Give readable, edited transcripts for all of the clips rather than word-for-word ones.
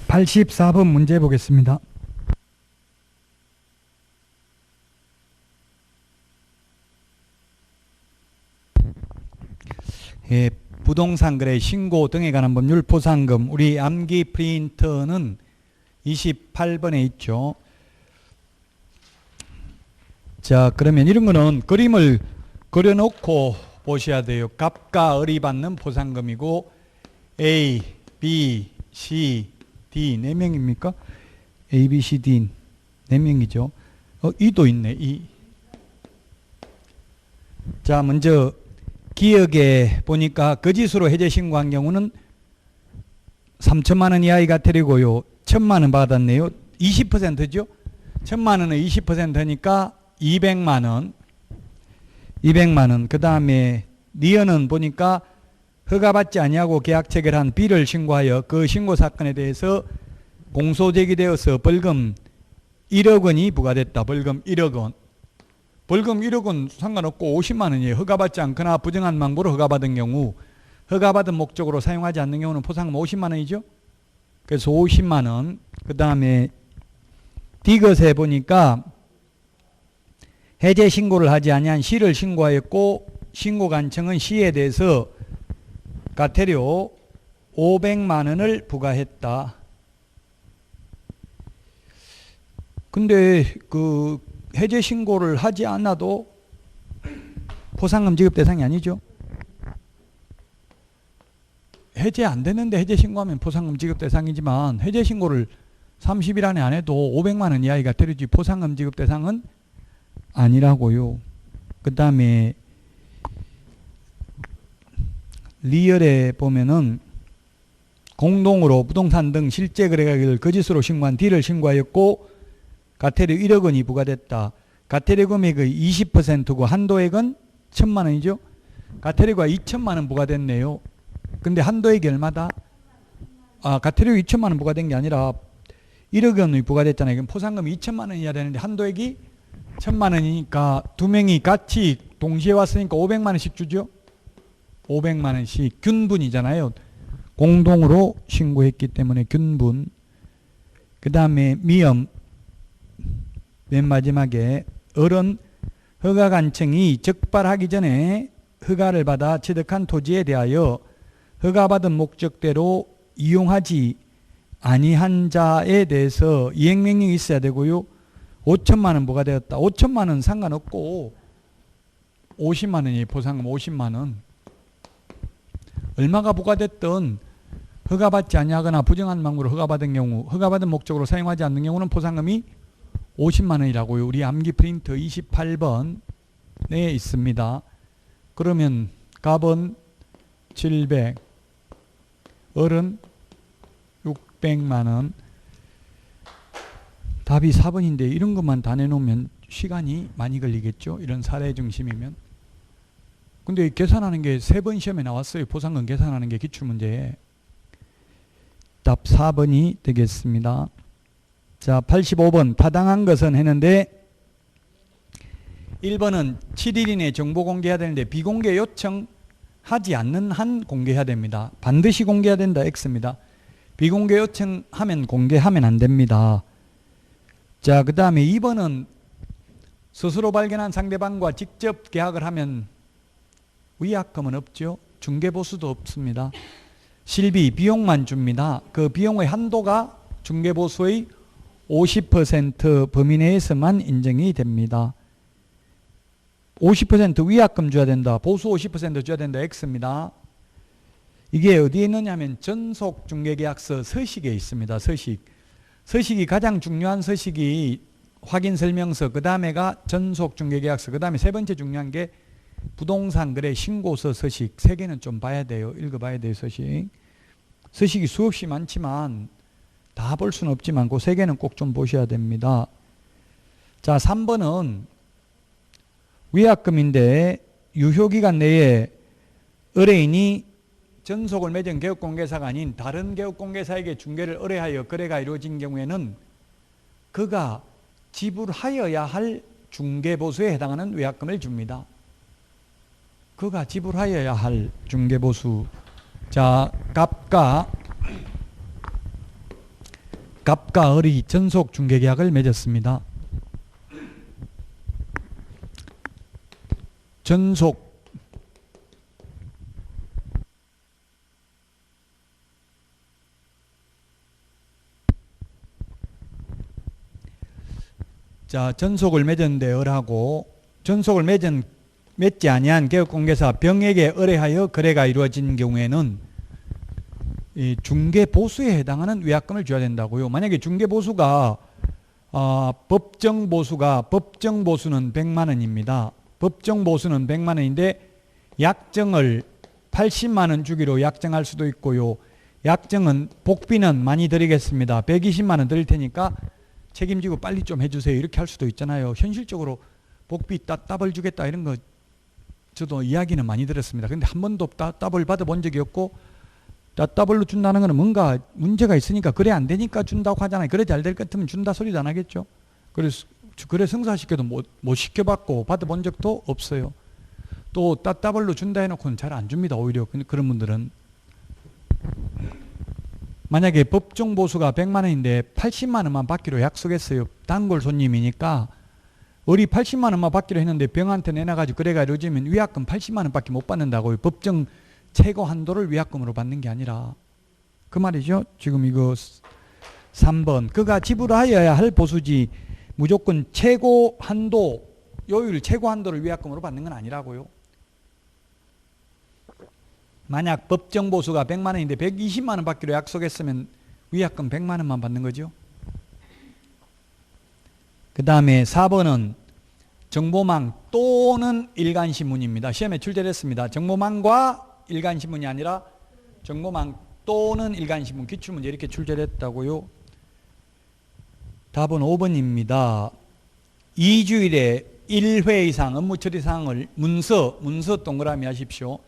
84번 문제 보겠습니다. 예, 부동산 거래 신고 등에 관한 법률 포상금 우리 암기 프린터는 28번에 있죠. 자, 그러면 이런 거는 그림을 그려놓고 보셔야 돼요. 값과 을이 받는 포상금이고 A, B, C, D 4명입니까? A, B, C, D 4명이죠. E도 있네. E. 자, 먼저 기억에 보니까 거짓으로 해제 신고한 경우는 3천만 원 이하의 과태료고요. 1,000만 원 받았네요. 20%죠. 1,000만 원은 20%니까 200만 원. 200만 원. 그 다음에 니은은 보니까 허가받지 아니하고 계약 체결한 B를 신고하여 그 신고 사건에 대해서 공소 제기되어서 벌금 1억 원이 부과됐다. 벌금 1억 원. 벌금 1억 원 상관없고 50만 원이에요. 허가받지 않거나 부정한 망부로 허가받은 경우, 허가받은 목적으로 사용하지 않는 경우는 포상금 50만 원이죠. 그래서 50만 원. 그 다음에 D것에 보니까 해제 신고를 하지 아니한 C를 신고하였고 신고 간청은 C에 대해서 과태료 500만 원을 부과했다. 근데 그 해제 신고를 하지 않아도 포상금 지급 대상이 아니죠. 해제 안 되는데 해제 신고하면 포상금 지급 대상이지만 해제 신고를 30일 안에 안 해도 500만 원 이하의 과태료지 포상금 지급 대상은 아니라고요. 그 다음에 리얼에 보면은 공동으로 부동산 등 실제 거래가격을 거짓으로 신고한 D를 신고하였고 과태료 1억 원이 부과됐다. 과태료 금액의 20%고 한도액은 1,000만 원이죠. 과태료가 2천만 원 부과됐네요. 근데 한도액이 얼마다? 과태료 2천만 원 부과된 게 아니라 1억 원이 부과됐잖아요. 그럼 포상금이 2천만 원이어야 되는데 한도액이 1,000만 원이니까 두 명이 같이 동시에 왔으니까 500만 원씩 주죠. 500만 원씩 균분이잖아요. 공동으로 신고했기 때문에 균분. 그 다음에 미음 맨 마지막에 을은 허가 간청이 적발하기 전에 허가를 받아 취득한 토지에 대하여 허가받은 목적대로 이용하지 아니한 자에 대해서 이행명령이 있어야 되고요. 5천만 원 부과되었다. 5천만 원 상관없고 50만 원이 포상금 50만 원. 얼마가 부과됐든 허가받지 아니하거나 부정한 방법으로 허가받은 경우, 허가받은 목적으로 사용하지 않는 경우는 포상금이 50만 원이라고요. 우리 암기 프린터 28번에 있습니다. 그러면 값은 700, 을은 600만 원. 답이 4번인데 이런 것만 다 내놓으면 시간이 많이 걸리겠죠. 이런 사례 중심이면. 근데 계산하는 게 3번 시험에 나왔어요. 포상금 계산하는 게 기출문제에. 답 4번이 되겠습니다. 자, 85번 타당한 것은 했는데 1번은 7일 이내에 정보 공개해야 되는데 비공개 요청하지 않는 한 공개해야 됩니다. 반드시 공개해야 된다. X입니다. 비공개 요청하면 공개하면 안 됩니다. 자, 그 다음에 2번은 스스로 발견한 상대방과 직접 계약을 하면 위약금은 없죠. 중개보수도 없습니다. 실비 비용만 줍니다. 그 비용의 한도가 중개보수의 50% 범위 내에서만 인정이 됩니다. 50% 위약금 줘야 된다. 보수 50% 줘야 된다. X입니다. 이게 어디에 있느냐면 전속중개계약서 서식에 있습니다. 서식이 가장 중요한 서식이 확인설명서, 그 다음에가 전속중개계약서, 그 다음에 세 번째 중요한 게 부동산 거래 신고서 서식. 세 개는 좀 봐야 돼요. 읽어봐야 돼요. 서식이 수없이 많지만 다 볼 수는 없지만 그 세 개는 꼭 좀 보셔야 됩니다. 자, 3번은 위약금인데 유효기간 내에 의뢰인이 전속을 맺은 개업공개사가 아닌 다른 개업공개사에게 중개를 의뢰하여 거래가 이루어진 경우에는 그가 지불하여야 할 중개보수에 해당하는 위약금을 줍니다. 그가 지불하여야 할 중개보수. 자, 값과 갑과 을이 전속 중개계약을 맺었습니다. 전속 자, 전속을 맺었는데 을하고 전속을 맺지 아니한 개업공개사 병에게 의뢰하여 거래가 이루어진 경우에는 이 중개보수에 해당하는 위약금을 줘야 된다고요. 만약에 중개보수가 법정보수는 100만 원입니다. 법정보수는 100만 원인데 약정을 80만 원 주기로 약정할 수도 있고요. 약정은 복비는 많이 드리겠습니다. 120만 원 드릴 테니까 책임지고 빨리 좀 해주세요. 이렇게 할 수도 있잖아요. 현실적으로 복비 따블 주겠다 이런 거 저도 이야기는 많이 들었습니다. 근데 한 번도 따블 받아본 적이 없고 따블로 준다는 거는 뭔가 문제가 있으니까 그래 안 되니까 준다고 하잖아요. 그래 잘 될 것 같으면 준다 소리도 안 하겠죠. 그래서 그래 성사시켜도 못 시켜봤고 받아본 적도 없어요. 또 따블로 준다 해놓고는 잘 안 줍니다. 오히려 그런 분들은. 만약에 법정보수가 100만 원인데 80만 원만 받기로 약속했어요. 단골 손님이니까 을이 80만 원만 받기로 했는데 병한테 내놔가지고 거래가 이루어지면 위약금 80만 원밖에 못 받는다고요. 법정 최고 한도를 위약금으로 받는 게 아니라 그 말이죠. 지금 이거 3번 그가 지불하여야 할 보수지 무조건 최고 한도 요율 최고 한도를 위약금으로 받는 건 아니라고요. 만약 법정 보수가 100만 원인데 120만 원 받기로 약속했으면 위약금 100만 원만 받는 거죠. 그 다음에 4번은 정보망 또는 일간신문입니다. 시험에 출제됐습니다. 정보망과 일간신문이 아니라 정보망 또는 일간신문 기출문제 이렇게 출제됐다고요. 답은 5번입니다. 2주일에 1회 이상 업무처리 사항을 문서 동그라미 하십시오.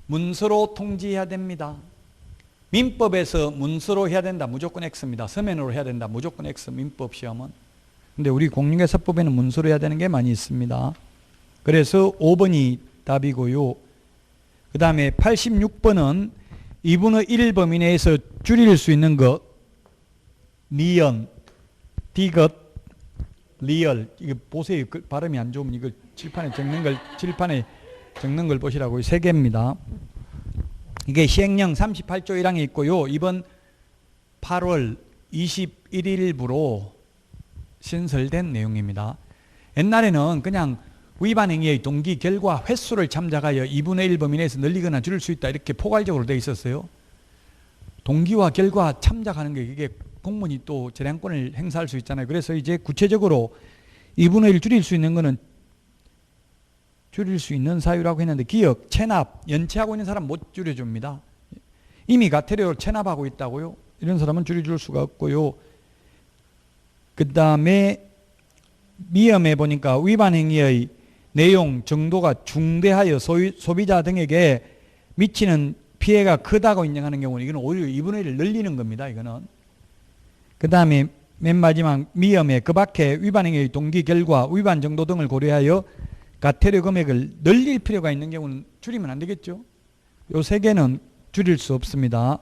문서로 통지해야 됩니다. 민법에서 문서로 해야 된다. 무조건 X입니다. 서면으로 해야 된다. 무조건 X. 민법 시험은. 근데 우리 공인중개사법에는 문서로 해야 되는 게 많이 있습니다. 그래서 5번이 답이고요. 그 다음에 86번은 2분의 1 범위 내에서 줄일 수 있는 것 니언, 디귿, 리얼. 이거 보세요. 발음이 안 좋으면 이거 칠판에 적는 걸 보시라고요. 3개입니다. 이게 시행령 38조 1항에 있고요. 이번 8월 21일부로 신설된 내용입니다. 옛날에는 그냥 위반 행위의 동기, 결과, 횟수를 참작하여 2분의 1 범위 내에서 늘리거나 줄일 수 있다 이렇게 포괄적으로 되어 있었어요. 동기와 결과 참작하는 게 이게 공무원이 또 재량권을 행사할 수 있잖아요. 그래서 이제 구체적으로 2분의 1 줄일 수 있는 거는 줄일 수 있는 사유라고 했는데 기억, 체납, 연체하고 있는 사람 못 줄여줍니다. 이미 가태료를 체납하고 있다고요. 이런 사람은 줄여줄 수가 없고요. 그 다음에 미험에 보니까 위반 행위의 내용, 정도가 중대하여 소비자 등에게 미치는 피해가 크다고 인정하는 경우는 이건 오히려 2분의 1을 늘리는 겁니다. 이거는. 그 다음에 맨 마지막 미험에 그 밖에 위반 행위의 동기, 결과, 위반 정도 등을 고려하여 가태료 금액을 늘릴 필요가 있는 경우는 줄이면 안 되겠죠. 요 3개는 줄일 수 없습니다.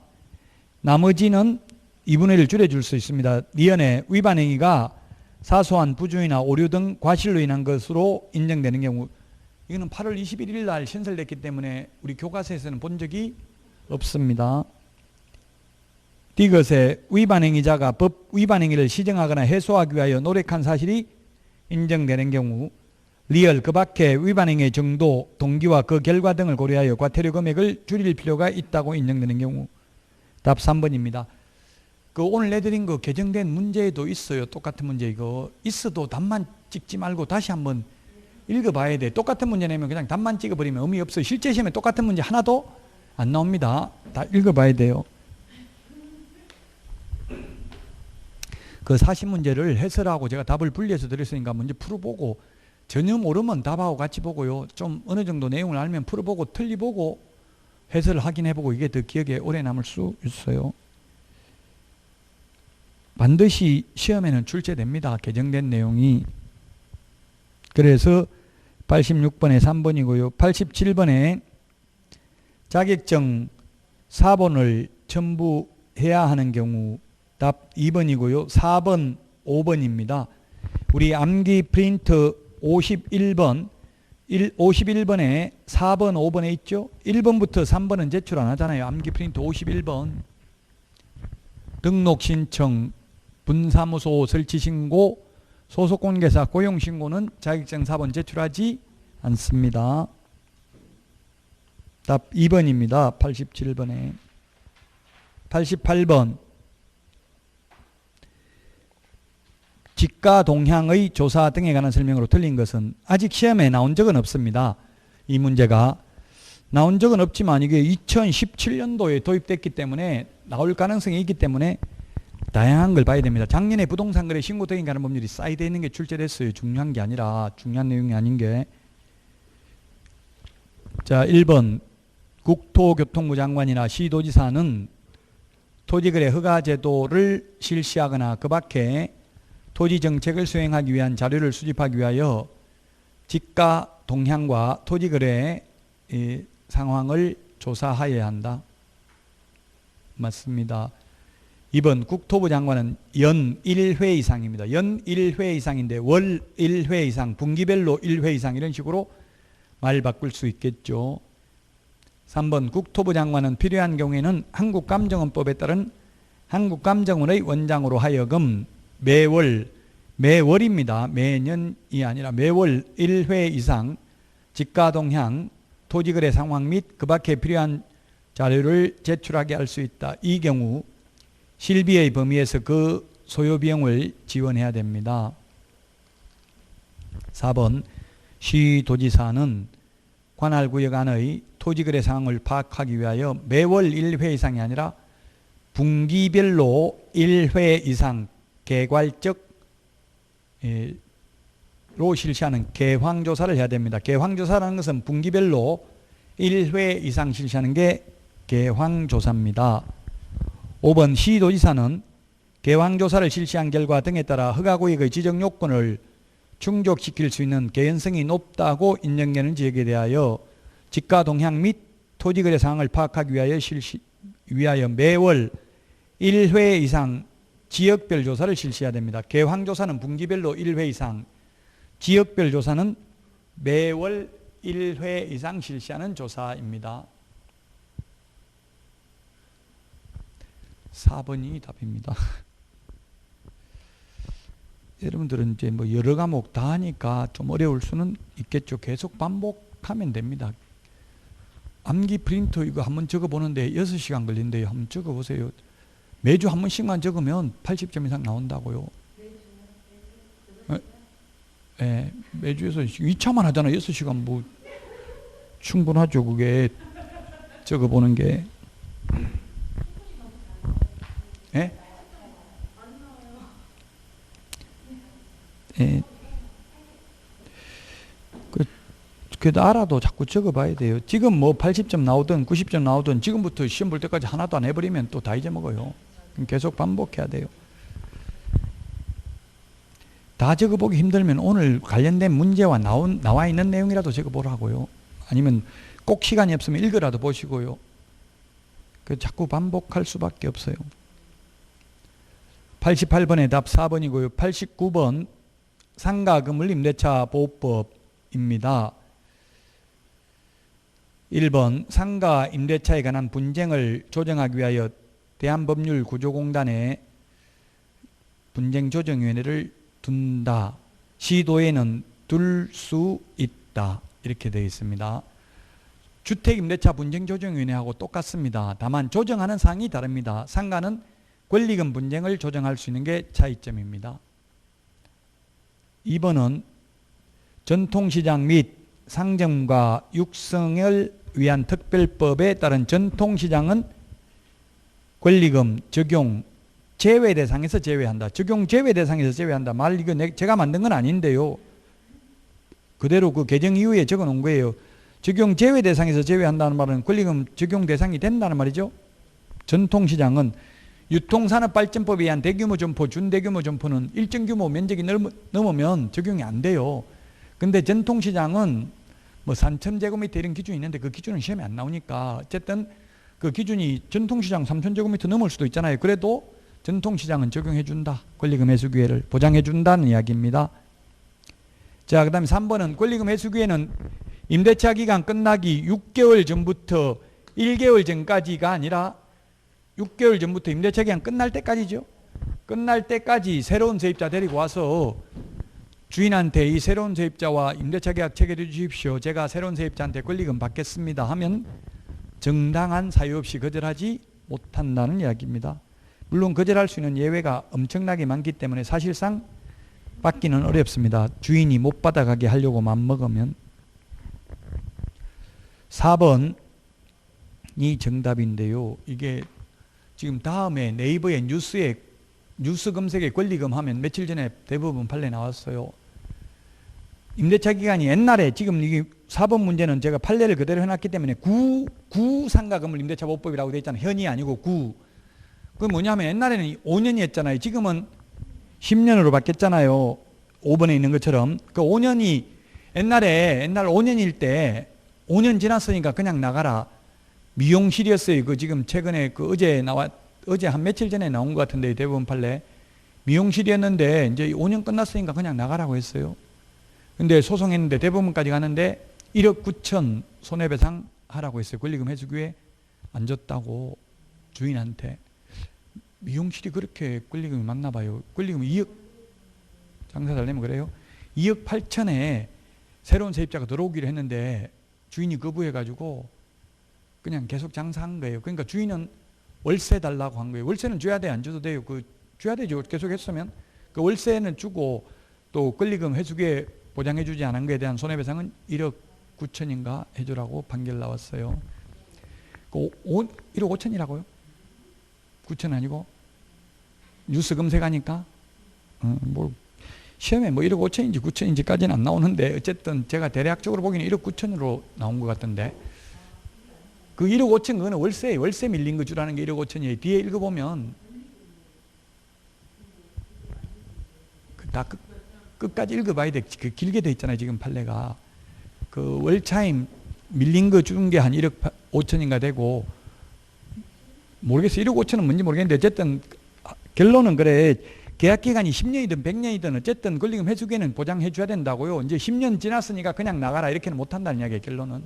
나머지는 2분의 1 줄여줄 수 있습니다. 니은의 위반 행위가 사소한 부주의나 오류 등 과실로 인한 것으로 인정되는 경우 이거는 8월 21일 날 신설됐기 때문에 우리 교과서에서는 본 적이 없습니다. 디귿의 위반 행위자가 법 위반 행위를 시정하거나 해소하기 위하여 노력한 사실이 인정되는 경우 리얼 그 밖에 위반 행위의 정도, 동기와 그 결과 등을 고려하여 과태료 금액을 줄일 필요가 있다고 인정되는 경우 답 3번입니다. 그 오늘 내드린 거 개정된 문제에도 있어요. 똑같은 문제 이거 있어도 답만 찍지 말고 다시 한번 읽어봐야 돼. 똑같은 문제 내면 그냥 답만 찍어버리면 의미 없어요. 실제 시험에 똑같은 문제 하나도 안 나옵니다. 다 읽어봐야 돼요. 그 40문제를 해설하고 제가 답을 분리해서 드렸으니까 먼저 풀어보고 전혀 모르면 답하고 같이 보고요. 좀 어느 정도 내용을 알면 풀어보고 틀리보고 해설을 확인해보고 이게 더 기억에 오래 남을 수 있어요. 반드시 시험에는 출제됩니다. 개정된 내용이. 그래서 86번에 3번이고요. 87번에 자격증 4번을 첨부해야 하는 경우 답 2번이고요. 4번, 5번입니다. 우리 암기 프린트 51번, 51번에 4번, 5번에 있죠? 1번부터 3번은 제출 안 하잖아요. 암기 프린트 51번. 등록 신청, 분사무소 설치 신고, 소속 공개사 고용 신고는 자격증 4번 제출하지 않습니다. 답 2번입니다. 87번에. 88번. 직가 동향의 조사 등에 관한 설명으로 틀린 것은 아직 시험에 나온 적은 없습니다. 이 문제가 나온 적은 없지만 이게 2017년도에 도입됐기 때문에 나올 가능성이 있기 때문에 다양한 걸 봐야 됩니다. 작년에 부동산 거래 신고 등에 관한 법률이 사이드에 있는 게 출제됐어요. 중요한 게 아니라, 중요한 내용이 아닌 게. 자, 1번 국토교통부 장관이나 시도지사는 토지거래 허가 제도를 실시하거나 그 밖에 토지 정책을 수행하기 위한 자료를 수집하기 위하여 지가 동향과 토지거래 상황을 조사하여야 한다. 맞습니다. 2번 국토부 장관은 연 1회 이상입니다. 연 1회 이상인데 월 1회 이상, 분기별로 1회 이상 이런 식으로 말 바꿀 수 있겠죠. 3번 국토부 장관은 필요한 경우에는 한국감정원법에 따른 한국감정원의 원장으로 하여금 매월입니다. 매년이 아니라 매월 1회 이상 지가동향, 토지거래 상황 및 그 밖에 필요한 자료를 제출하게 할 수 있다. 이 경우 실비의 범위에서 그 소요비용을 지원해야 됩니다. 4번 시도지사는 관할구역 안의 토지거래 상황을 파악하기 위하여 매월 1회 이상이 아니라 분기별로 1회 이상 개괄적 로 실시하는 개황조사를 해야 됩니다. 개황조사라는 것은 분기별로 1회 이상 실시하는 게 개황조사입니다. 5번 시도지사는 개황조사를 실시한 결과 등에 따라 허가구역의 지정 요건을 충족시킬 수 있는 개연성이 높다고 인정되는 지역에 대하여 지가 동향 및 토지거래 상황을 파악하기 위하여 매월 1회 이상 지역별 조사를 실시해야 됩니다. 개황조사는 분기별로 1회 이상, 지역별 조사는 매월 1회 이상 실시하는 조사입니다. 4번이 답입니다. 여러분들은 이제 뭐 여러 과목 다 하니까 좀 어려울 수는 있겠죠. 계속 반복하면 됩니다. 암기 프린터 이거 한번 적어보는데 6시간 걸린대요. 한번 적어보세요. 매주 한 번씩만 적으면 80점 이상 나온다고요. 네, 매주에서 2차만 하잖아요. 6시간 뭐 충분하죠. 그게 적어보는 게. 네? 네. 그래도 알아도 자꾸 적어봐야 돼요. 지금 뭐 80점 나오든 90점 나오든 지금부터 시험 볼 때까지 하나도 안 해버리면 또 다 잊어먹어요. 계속 반복해야 돼요. 다 적어보기 힘들면 오늘 관련된 문제와 나와 있는 내용이라도 적어보라고요. 아니면 꼭 시간이 없으면 읽으라도 보시고요. 자꾸 반복할 수밖에 없어요. 88번의 답 4번이고요. 89번 상가건물 임대차 보호법입니다. 1번 상가 임대차에 관한 분쟁을 조정하기 위하여 대한법률구조공단에 분쟁조정위원회를 둔다. 시도에는 둘 수 있다. 이렇게 되어 있습니다. 주택임대차 분쟁조정위원회하고 똑같습니다. 다만 조정하는 사항이 다릅니다. 상가는 권리금 분쟁을 조정할 수 있는 게 차이점입니다. 2번은 전통시장 및 상점과 육성을 위한 특별법에 따른 전통시장은 권리금 적용 제외 대상에서 제외한다. 적용 제외 대상에서 제외한다. 말 이거 제가 만든 건 아닌데요. 그대로 그 개정 이후에 적어 놓은 거예요. 적용 제외 대상에서 제외한다는 말은 권리금 적용 대상이 된다는 말이죠. 전통시장은 유통산업발전법에 의한 대규모 점포, 준대규모 점포는 일정 규모 면적이 넘으면 적용이 안 돼요. 근데 전통시장은 뭐 3,000제곱미터 이런 기준이 있는데 그 기준은 시험에 안 나오니까 어쨌든 그 기준이 전통시장 3,000제곱미터 넘을 수도 있잖아요. 그래도 전통시장은 적용해준다. 권리금 회수기회를 보장해준다는 이야기입니다. 자, 그 다음에 3번은 권리금 회수기회는 임대차 기간 끝나기 6개월 전부터 1개월 전까지가 아니라 6개월 전부터 임대차 기간 끝날 때까지죠. 끝날 때까지 새로운 세입자 데리고 와서 주인한테 이 새로운 세입자와 임대차 계약 체결해 주십시오. 제가 새로운 세입자한테 권리금 받겠습니다 하면 정당한 사유 없이 거절하지 못한다는 이야기입니다. 물론 거절할 수 있는 예외가 엄청나게 많기 때문에 사실상 받기는 어렵습니다. 주인이 못 받아가게 하려고 맘먹으면. 4번이 정답인데요. 이게 지금 다음에 네이버에 뉴스 검색에 권리금 하면 며칠 전에 대부분 판례 나왔어요. 임대차 기간이 옛날에 지금 이게 4번 문제는 제가 판례를 그대로 해놨기 때문에 구상가금을 임대차 보호법이라고 되어 있잖아요. 현이 아니고 구. 그건 뭐냐면 옛날에는 5년이었잖아요. 지금은 10년으로 바뀌었잖아요. 5번에 있는 것처럼. 그 5년이 옛날 5년일 때 5년 지났으니까 그냥 나가라. 미용실이었어요. 그 지금 최근에 그 어제 한 며칠 전에 나온 것 같은데 대부분 판례. 미용실이었는데 이제 5년 끝났으니까 그냥 나가라고 했어요. 근데 소송했는데 대법원까지 가는데 1억 9천 손해배상 하라고 했어요. 권리금 회수기회 안 줬다고 주인한테. 미용실이 그렇게 권리금이 많나 봐요. 권리금 2억 장사 잘 되면 그래요. 2억 8천에 새로운 세입자가 들어오기로 했는데 주인이 거부해가지고 그냥 계속 장사한 거예요. 그러니까 주인은 월세 달라고 한 거예요. 월세는 줘야 돼, 안 줘도 돼요. 그 줘야 되죠. 계속 했으면. 그 월세는 주고 또 권리금 회수기회 보장해주지 않은 것에 대한 손해배상은 1억 9천인가 해주라고 판결 나왔어요. 그 1억 5천이라고요? 9천 아니고? 뉴스 검색하니까? 뭐 시험에 뭐 1억 5천인지 9천인지까지는 안 나오는데 어쨌든 제가 대략적으로 보기에는 1억 9천으로 나온 것 같던데 그 1억 5천 그거는 월세 밀린 거 주라는 게 1억 5천이에요. 뒤에 읽어보면 다 끝까지 읽어봐야 돼. 그 길게 돼 있잖아요. 지금 판례가. 그 월차임 밀린 거 준 게 한 1억 5천인가 되고 모르겠어요. 1억 5천은 뭔지 모르겠는데 어쨌든 결론은 그래. 계약기간이 10년이든 100년이든 어쨌든 권리금 회수기회는 보장해 줘야 된다고요. 이제 10년 지났으니까 그냥 나가라 이렇게는 못한다는 이야기예요. 결론은.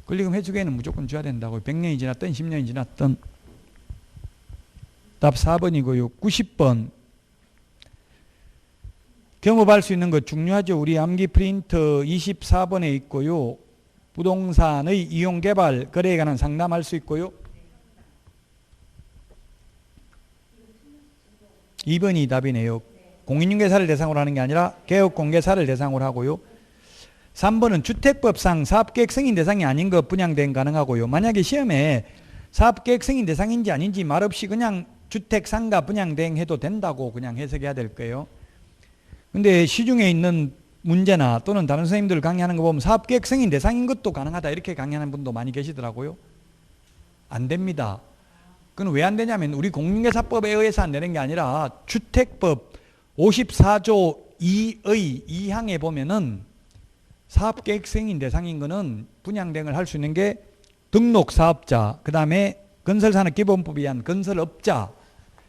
권리금 회수기회는 무조건 줘야 된다고요. 100년이 지났든 10년이 지났든. 답 4번이고요. 90번. 경험할 수 있는 것 중요하죠. 우리 암기 프린트 24번에 있고요. 부동산의 이용 개발 거래에 관한 상담할 수 있고요. 2번이 답이네요. 공인중개사를 대상으로 하는 게 아니라 개업공개사를 대상으로 하고요. 3번은 주택법상 사업계획 승인 대상이 아닌 것 분양대행 가능하고요. 만약에 시험에 사업계획 승인 대상인지 아닌지 말없이 그냥 주택상가 분양대행 해도 된다고 그냥 해석해야 될 거예요. 근데 시중에 있는 문제나 또는 다른 선생님들 강의하는 거 보면 사업계획 승인 대상인 것도 가능하다 이렇게 강의하는 분도 많이 계시더라고요. 안 됩니다. 그건 왜 안 되냐면 우리 공인중개사법에 의해서 안 되는 게 아니라 주택법 54조 2의 2항에 보면은 사업계획 승인 대상인 거는 분양대행을 할 수 있는 게 등록사업자, 그 다음에 건설산업기본법에 의한 건설업자,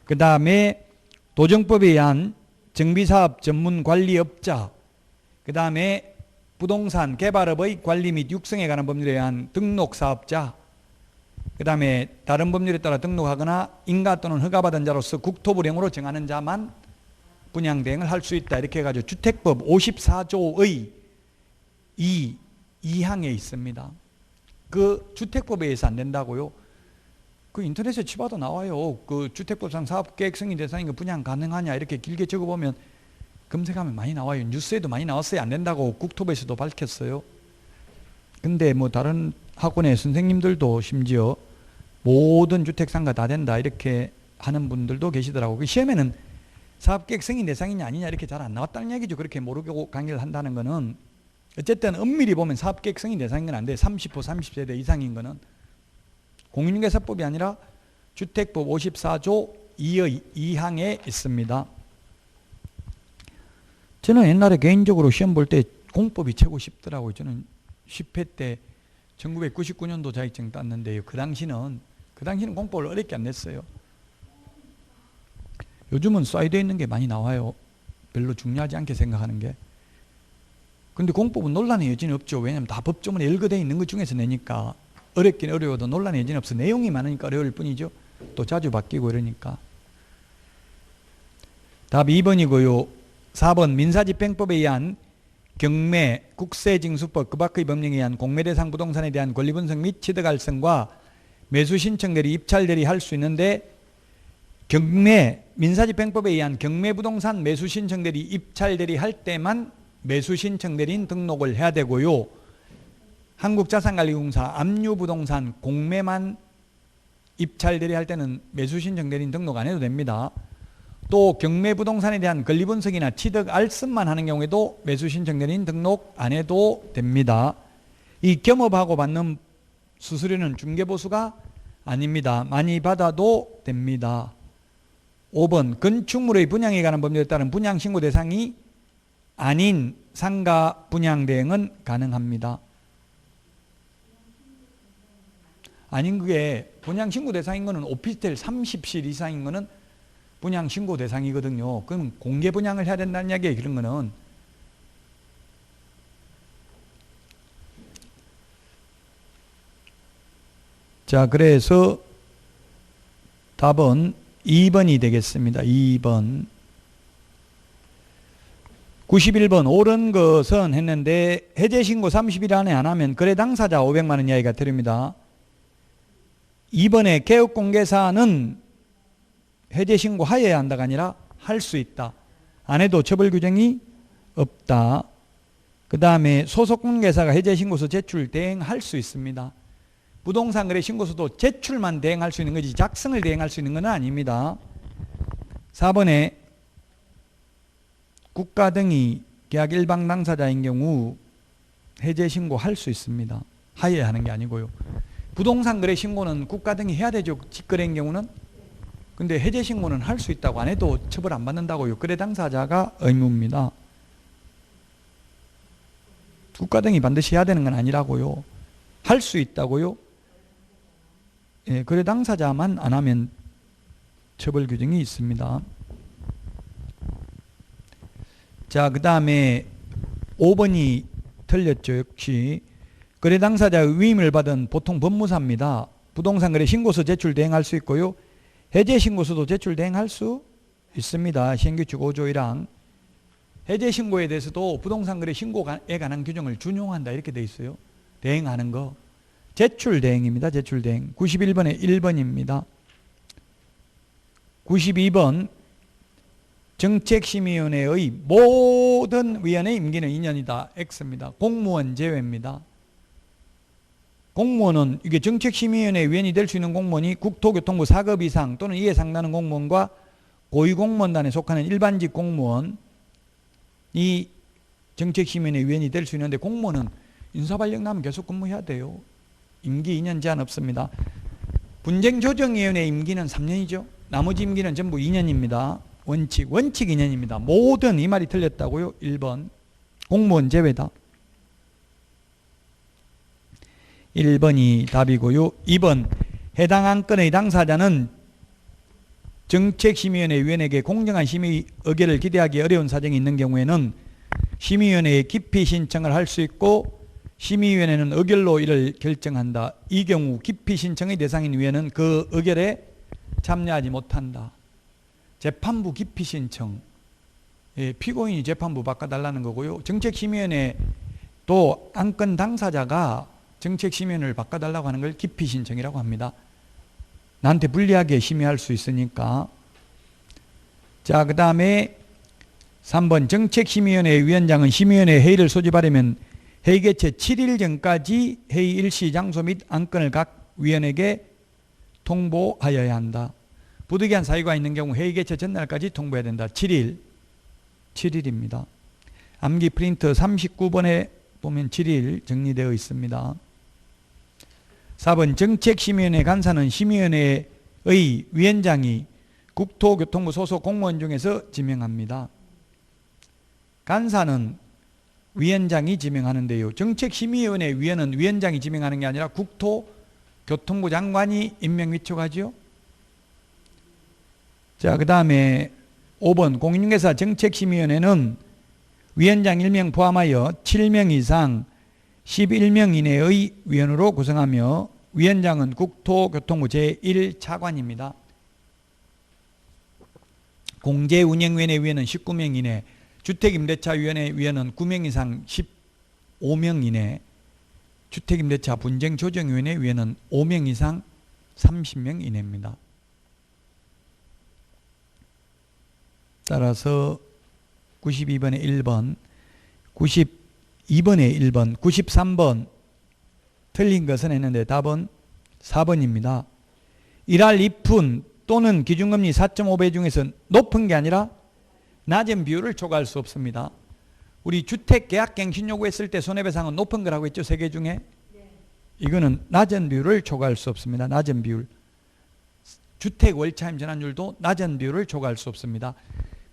그 다음에 도정법에 의한 정비사업 전문관리업자, 그 다음에 부동산 개발업의 관리 및 육성에 관한 법률에 의한 등록사업자, 그 다음에 다른 법률에 따라 등록하거나 인가 또는 허가받은 자로서 국토부령으로 정하는 자만 분양대행을 할 수 있다. 이렇게 해가지고 주택법 54조의 2항에 있습니다. 그 주택법에 의해서 안 된다고요. 그 인터넷에 치봐도 나와요. 그 주택법상 사업계획 승인 대상인 거 분양 가능하냐 이렇게 길게 적어보면 검색하면 많이 나와요. 뉴스에도 많이 나왔어요. 안 된다고 국토부에서도 밝혔어요. 근데 뭐 다른 학원의 선생님들도 심지어 모든 주택상가 다 된다 이렇게 하는 분들도 계시더라고요. 그 시험에는 사업계획 승인 대상이냐 아니냐 이렇게 잘 안 나왔다는 얘기죠. 그렇게 모르고 강의를 한다는 거는. 어쨌든 엄밀히 보면 사업계획 승인 대상인 건 안 돼요. 30호 30세대 이상인 거는. 공인중개사법이 아니라 주택법 54조 2의 2항에 있습니다. 저는 옛날에 개인적으로 시험 볼 때 공법이 최고 쉽더라고요. 저는 10회 때 1999년도 자격증 땄는데요. 그 당시는 공법을 어렵게 안 냈어요. 요즘은 사이드에 있는 게 많이 나와요. 별로 중요하지 않게 생각하는 게. 근데 공법은 논란의 여지는 없죠. 왜냐하면 다 법조문에 열거되어 있는 것 중에서 내니까. 어렵긴 어려워도 논란의 여지는 없어. 내용이 많으니까 어려울 뿐이죠. 또 자주 바뀌고 이러니까. 답 2번이고요. 4번 민사집행법에 의한 경매, 국세징수법 그 밖의 법령에 의한 공매대상 부동산에 대한 권리분석 및 취득할성과 매수신청 대리, 입찰 대리 할 수 있는데 경매, 민사집행법에 의한 경매부동산 매수신청 대리, 입찰 대리 할 때만 매수신청 대리인 등록을 해야 되고요. 한국자산관리공사 압류부동산 공매만 입찰 대리 할 때는 매수신청 대리인 등록 안 해도 됩니다. 또 경매부동산에 대한 권리분석이나 취득 알선만 하는 경우에도 매수신청 대리인 등록 안 해도 됩니다. 이 겸업하고 받는 수수료는 중개보수가 아닙니다. 많이 받아도 됩니다. 5번 건축물의 분양에 관한 법률에 따른 분양신고 대상이 아닌 상가 분양대행은 가능합니다. 아닌 그게 분양신고 대상인 거는 오피스텔 30실 이상인 거는 분양신고 대상이거든요. 그럼 공개 분양을 해야 된다는 이야기예요. 그런 거는. 자, 그래서 답은 2번이 되겠습니다. 2번. 91번 옳은 것은 했는데 해제신고 30일 안에 안 하면 거래 당사자 500만 원 이하가 들입니다. 2번에 개업공개사는 해제신고 하여야 한다가 아니라 할 수 있다. 안 해도 처벌 규정이 없다. 그 다음에 소속공개사가 해제신고서 제출 대행할 수 있습니다. 부동산 거래 신고서도 제출만 대행할 수 있는 거지 작성을 대행할 수 있는 건 아닙니다. 4번에 국가 등이 계약 일방 당사자인 경우 해제 신고할 수 있습니다. 하여야 하는 게 아니고요. 부동산 거래 신고는 국가 등이 해야 되죠. 직거래인 경우는. 근데 해제 신고는 할 수 있다고 안 해도 처벌 안 받는다고요. 거래 당사자가 의무입니다. 국가 등이 반드시 해야 되는 건 아니라고요. 할 수 있다고요. 예, 거래 당사자만 안 하면 처벌 규정이 있습니다. 자, 그 다음에 5번이 틀렸죠. 역시 거래 당사자의 위임을 받은 보통 법무사입니다. 부동산 거래 신고서 제출 대행할 수 있고요. 해제 신고서도 제출 대행할 수 있습니다. 시행규칙 5조 1항. 해제 신고에 대해서도 부동산 거래 신고에 관한 규정을 준용한다 이렇게 돼 있어요. 대행하는 거. 제출 대행입니다. 제출 대행. 91번에 1번입니다. 92번 정책심의위원회의 모든 위원회 임기는 2년이다. X입니다. 공무원 제외입니다. 공무원은 이게 정책심의위원회 위원이 될 수 있는 공무원이 국토교통부 4급 이상 또는 이에 상당한 공무원과 고위공무원단에 속하는 일반직 공무원이 정책심의위원회 위원이 될 수 있는데 공무원은 인사발령 나면 계속 근무해야 돼요. 임기 2년 제한 없습니다. 분쟁조정위원회 임기는 3년이죠. 나머지 임기는 전부 2년입니다. 원칙 2년입니다. 모든 이 말이 틀렸다고요. 1번 공무원 제외다. 1번이 답이고요. 2번 해당 안건의 당사자는 정책심의위원회 위원에게 공정한 심의 의결을 기대하기 어려운 사정이 있는 경우에는 심의위원회에 기피 신청을 할 수 있고 심의위원회는 의결로 이를 결정한다. 이 경우 기피 신청의 대상인 위원은 그 의결에 참여하지 못한다. 재판부 기피 신청. 예, 피고인이 재판부 바꿔달라는 거고요. 정책심의위원회 또 안건 당사자가 정책심의위원회를 바꿔달라고 하는 걸 기피 신청이라고 합니다. 나한테 불리하게 심의할 수 있으니까. 자, 그 다음에 3번 정책심의위원회 위원장은 심의위원회 회의를 소집하려면 회의 개최 7일 전까지 회의 일시 장소 및 안건을 각 위원에게 통보하여야 한다. 부득이한 사유가 있는 경우 회의 개최 전날까지 통보해야 된다. 7일입니다. 암기 프린트 39번에 보면 7일 정리되어 있습니다. 4번 정책심의위원회 간사는 심의위원회의 위원장이 국토교통부 소속 공무원 중에서 지명합니다. 간사는 위원장이 지명하는데요. 정책심의위원회 위원은 위원장이 지명하는 게 아니라 국토교통부 장관이 임명 위촉하죠. 자, 그 다음에 5번 공인중개사 정책심의위원회는 위원장 1명 포함하여 7명 이상 11명 이내의 위원으로 구성하며 위원장은 국토교통부 제1차관입니다. 공제운영위원회 위원은 19명 이내, 주택임대차위원회 위원은 9명 이상 15명 이내, 주택임대차 분쟁조정위원회 위원은 5명 이상 30명 이내입니다. 따라서 92번에 1번, 92번에 1번, 93번 틀린 것은 했는데 답은 4번입니다. 일할 2푼 또는 기준금리 4.5배 중에서 높은 게 아니라 낮은 비율을 초과할 수 없습니다. 우리 주택계약갱신 요구했을 때 손해배상은 높은 거라고 했죠? 세 개 중에. 이거는 낮은 비율을 초과할 수 없습니다. 낮은 비율. 주택 월차임 전환율도 낮은 비율을 초과할 수 없습니다.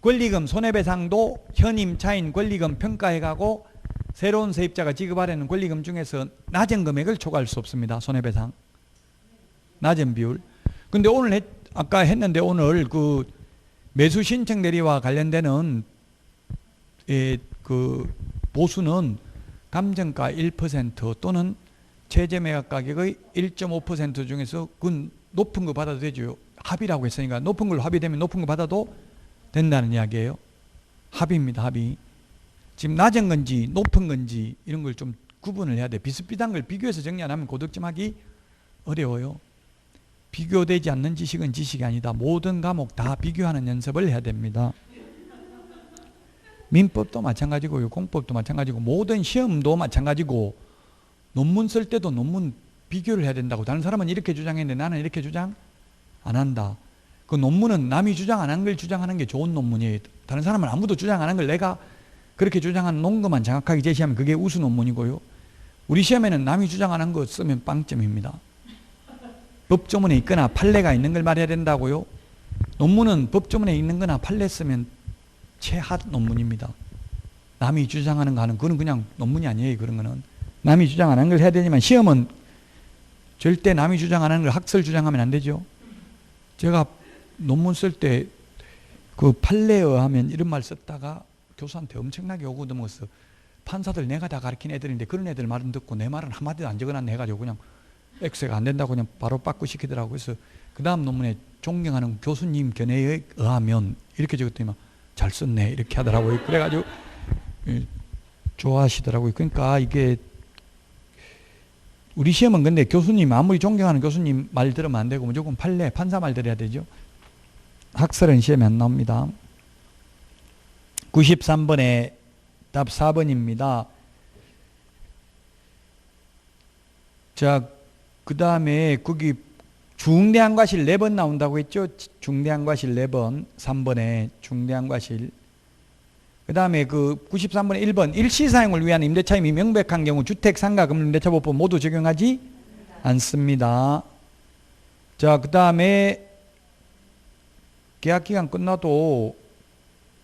권리금 손해배상도 현임차인 권리금 평가해가고 새로운 세입자가 지급하려는 권리금 중에서 낮은 금액을 초과할 수 없습니다. 손해배상. 낮은 비율. 근데 오늘 아까 했는데 오늘 그 매수 신청 대리와 관련되는 그 보수는 감정가 1% 또는 최저 매각 가격의 1.5% 중에서 그 높은 거 받아도 되죠. 합의라고 했으니까 높은 걸로 합의되면 높은 거 받아도 된다는 이야기예요. 합의입니다. 합의. 지금 낮은 건지 높은 건지 이런 걸 좀 구분을 해야 돼. 비슷비슷한 걸 비교해서 정리 안 하면 고득점하기 어려워요. 비교되지 않는 지식은 지식이 아니다. 모든 과목 다 비교하는 연습을 해야 됩니다. 민법도 마찬가지고요. 공법도 마찬가지고 모든 시험도 마찬가지고 논문 쓸 때도 논문 비교를 해야 된다고. 다른 사람은 이렇게 주장했는데 나는 이렇게 주장 안 한다. 그 논문은 남이 주장 안 한 걸 주장하는 게 좋은 논문이에요. 다른 사람은 아무도 주장 안 한 걸 내가 그렇게 주장한 논거만 정확하게 제시하면 그게 우수 논문이고요. 우리 시험에는 남이 주장 안 한 거 쓰면 빵점입니다. 법조문에 있거나 판례가 있는 걸 말해야 된다고요. 논문은 법조문에 있는 거나 판례 쓰면 최하 논문입니다. 남이 주장하는 거 하는 그건 그냥 논문이 아니에요. 그런 거는 남이 주장 안 한 걸 해야 되지만 시험은 절대 남이 주장 안 하는 걸 학설 주장하면 안 되죠. 제가 논문 쓸 때 그 판례에 의하면 이런 말 썼다가 교수한테 엄청나게 요구 넘어서 판사들 내가 다 가르친 애들인데 그런 애들 말은 듣고 내 말은 한마디도 안 적어놨네 해가지고 그냥 X가 안 된다고 그냥 바로 바꾸시키더라고요. 그래서 그 다음 논문에 존경하는 교수님 견해에 의하면 이렇게 적었더니 잘 썼네 이렇게 하더라고요. 그래가지고 좋아하시더라고요. 그러니까 이게 우리 시험은 근데 교수님 아무리 존경하는 교수님 말 들으면 안 되고 무조건 판례 판사 말 들어야 되죠. 학설은 시험에 안 나옵니다. 93번에 답 4번입니다. 자, 그 다음에 거기 중대항과실 4번 나온다고 했죠. 중대항과실 4번 3번에 중대항과실. 그 다음에 그 93번에 1번 일시사용을 위한 임대차임이 명백한 경우 주택상가금융임대차보법 모두 적용하지 않습니다. 자, 그 다음에 계약기간 끝나도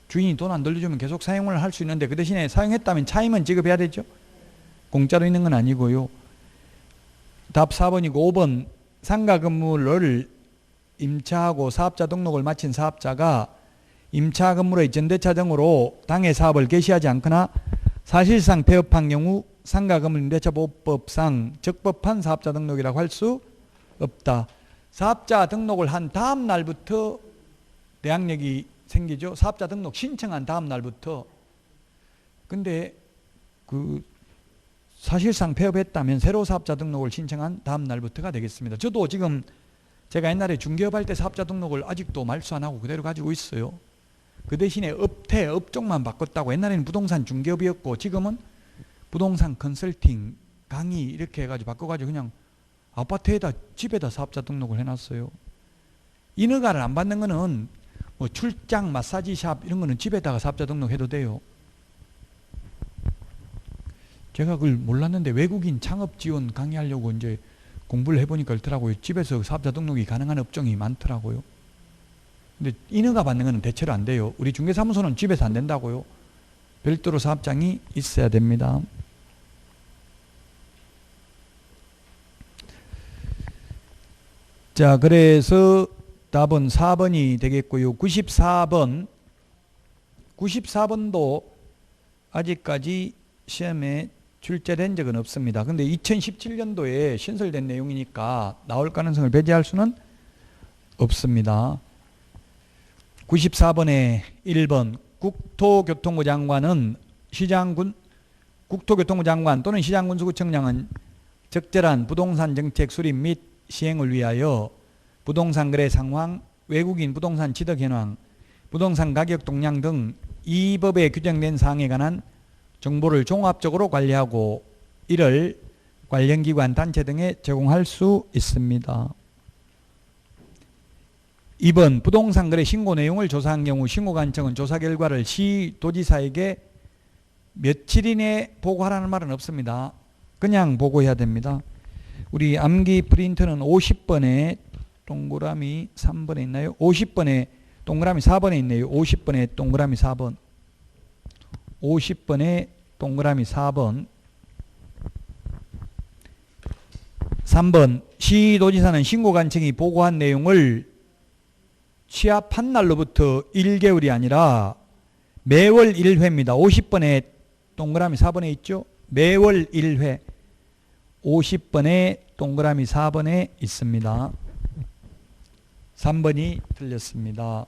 주인이 돈 안 돌려주면 계속 사용을 할 수 있는데 그 대신에 사용했다면 차임은 지급해야 되죠. 공짜로 있는 건 아니고요. 답 4번이고 5번 상가 건물을 임차하고 사업자 등록을 마친 사업자가 임차 건물의 전대차 등으로 당해 사업을 개시하지 않거나 사실상 폐업한 경우 상가 건물 임대차 보호법상 적법한 사업자 등록이라고 할 수 없다. 사업자 등록을 한 다음 날부터 내항력이 생기죠. 사업자 등록 신청한 다음 날부터. 근데 그 사실상 폐업했다면 새로 사업자 등록을 신청한 다음 날부터가 되겠습니다. 저도 지금 제가 옛날에 중개업할 때 사업자 등록을 아직도 말소 안 하고 그대로 가지고 있어요. 그 대신에 업종만 바꿨다고. 옛날에는 부동산 중개업이었고 지금은 부동산 컨설팅 강의 이렇게 해가지고 바꿔가지고 그냥 아파트에다 집에다 사업자 등록을 해놨어요. 인허가를 안 받는 거는 뭐 출장 마사지샵 이런 거는 집에다가 사업자 등록해도 돼요. 제가 그걸 몰랐는데 외국인 창업 지원 강의하려고 이제 공부를 해보니까 그렇더라고요. 집에서 사업자 등록이 가능한 업종이 많더라고요. 근데 인허가 받는 거는 대체로 안 돼요. 우리 중개사무소는 집에서 안 된다고요. 별도로 사업장이 있어야 됩니다. 자, 그래서 답은 4번이 되겠고요. 94번 94번도 아직까지 시험에 출제된 적은 없습니다. 근데 2017년도에 신설된 내용이니까 나올 가능성을 배제할 수는 없습니다. 94번에 1번 국토교통부 장관은 국토교통부 장관 또는 시장군수구청장은 적절한 부동산 정책 수립 및 시행을 위하여 부동산 거래 상황, 외국인 부동산 취득 현황, 부동산 가격 동향 등 이 법에 규정된 사항에 관한 정보를 종합적으로 관리하고 이를 관련 기관, 단체 등에 제공할 수 있습니다. 2번 부동산 거래 신고 내용을 조사한 경우 신고관청은 조사 결과를 시도지사에게 며칠 이내에 보고하라는 말은 없습니다. 그냥 보고해야 됩니다. 우리 암기 프린터는 50번에 동그라미 3번에 있나요? 50번에 동그라미 4번에 있네요. 50번에 동그라미 4번. 50번에 동그라미 4번. 3번 시도지사는 신고관청이 보고한 내용을 취합한 날로부터 1개월이 아니라 매월 1회입니다. 50번에 동그라미 4번에 있죠? 매월 1회. 50번에 동그라미 4번에 있습니다. 3번이 틀렸습니다.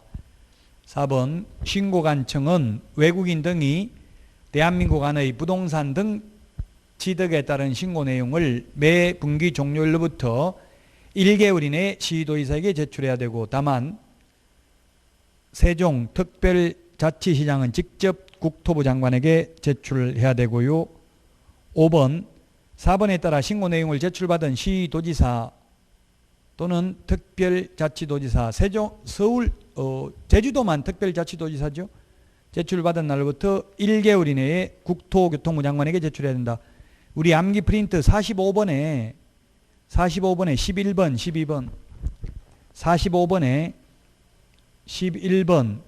4번 신고관청은 외국인 등이 대한민국 안의 부동산 등 취득에 따른 신고 내용을 매 분기 종료일로부터 1개월 이내에 시도지사에게 제출해야 되고 다만 세종특별자치시장은 직접 국토부 장관에게 제출해야 되고요. 5번 4번에 따라 신고 내용을 제출받은 시도지사 또는 특별자치도지사 제주도만 특별자치도지사죠. 제출받은 날로부터 1개월 이내에 국토교통부 장관에게 제출해야 된다. 우리 암기 프린트 45번에 11번, 12번 45번에 11번,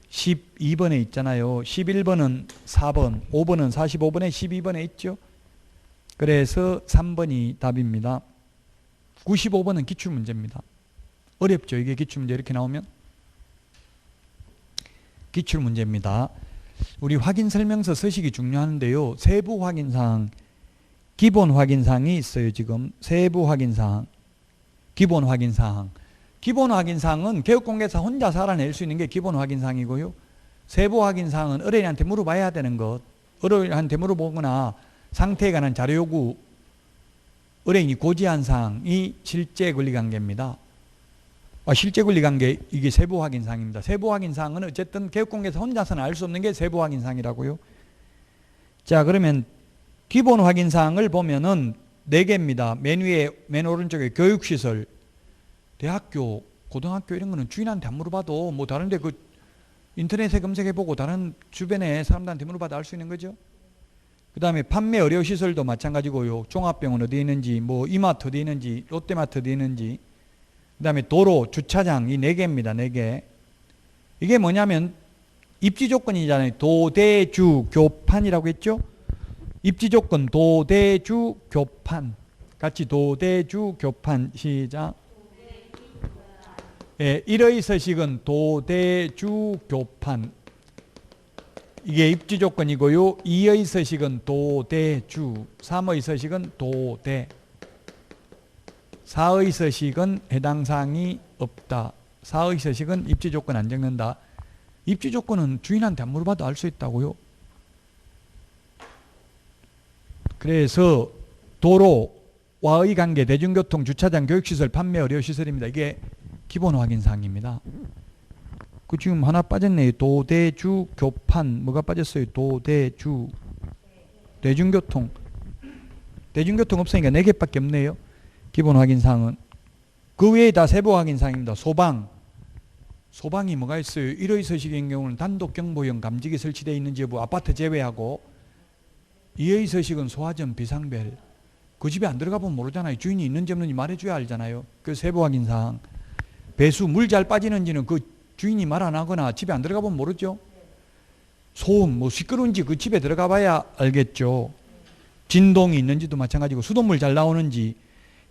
12번에 있잖아요. 11번은 4번, 5번은 45번에 12번에 있죠. 그래서 3번이 답입니다. 95번은 기출문제입니다. 어렵죠. 이게 기출문제 이렇게 나오면. 기출문제입니다. 우리 확인설명서 서식이 중요한데요. 세부 확인사항, 기본 확인사항이 있어요. 지금 세부 확인사항, 기본 확인사항. 기본 확인사항은 교육공개사 혼자서 알아낼 수 있는 게 기본 확인사항이고요. 세부 확인사항은 어린이한테 물어봐야 되는 것, 어린이한테 물어보거나 상태에 관한 자료 요구, 어린이 고지한 사항이 실제 권리관계입니다. 실제 권리관계 이게 세부 확인사항입니다. 세부 확인사항은 어쨌든 교육공개사 혼자서는 알 수 없는 게 세부 확인사항이라고요. 자, 그러면 기본 확인사항을 보면은 4개입니다. 맨 위에 맨 오른쪽에 교육시설, 대학교, 고등학교 이런 거는 주인한테 안 물어봐도 뭐 다른데 그 인터넷에 검색해보고 다른 주변에 사람들한테 물어봐도 알 수 있는 거죠. 그 다음에 판매 의료시설도 마찬가지고요. 종합병원 어디 있는지, 뭐 이마트 어디 있는지, 롯데마트 어디 있는지. 그 다음에 도로, 주차장 이 4개입니다. 4개. 이게 뭐냐면 입지조건이잖아요. 도대주 교판이라고 했죠. 입지조건 도대주 교판. 같이 도대주 교판. 시작. 예, 1의 서식은 도대주 교판. 이게 입지조건이고요. 2의 서식은 도대주, 3의 서식은 도대, 4의 서식은 해당 사항이 없다. 4의 서식은 입지조건 안 적는다. 입지조건은 주인한테 안 물어봐도 알 수 있다고요. 그래서 도로와의 관계, 대중교통, 주차장, 교육시설, 판매, 의료시설입니다. 이게 기본 확인사항입니다. 그 지금 하나 빠졌네요. 도대주 교판. 뭐가 빠졌어요? 도대주. 대중교통. 대중교통 없으니까 4개밖에 없네요. 기본 확인사항은. 그 외에 다 세부 확인사항입니다. 소방. 소방이 뭐가 있어요? 1의 서식의 경우는 단독 경보용 감지기 설치되어 있는지 여부 아파트 제외하고 2의 서식은 소화전 비상벨. 그 집에 안 들어가 보면 모르잖아요. 주인이 있는지 없는지 말해줘야 알잖아요. 그 세부 확인사항. 배수 물 잘 빠지는지는 그 주인이 말 안 하거나 집에 안 들어가 보면 모르죠. 소음, 뭐 시끄러운지 그 집에 들어가 봐야 알겠죠. 진동이 있는지도 마찬가지고 수돗물 잘 나오는지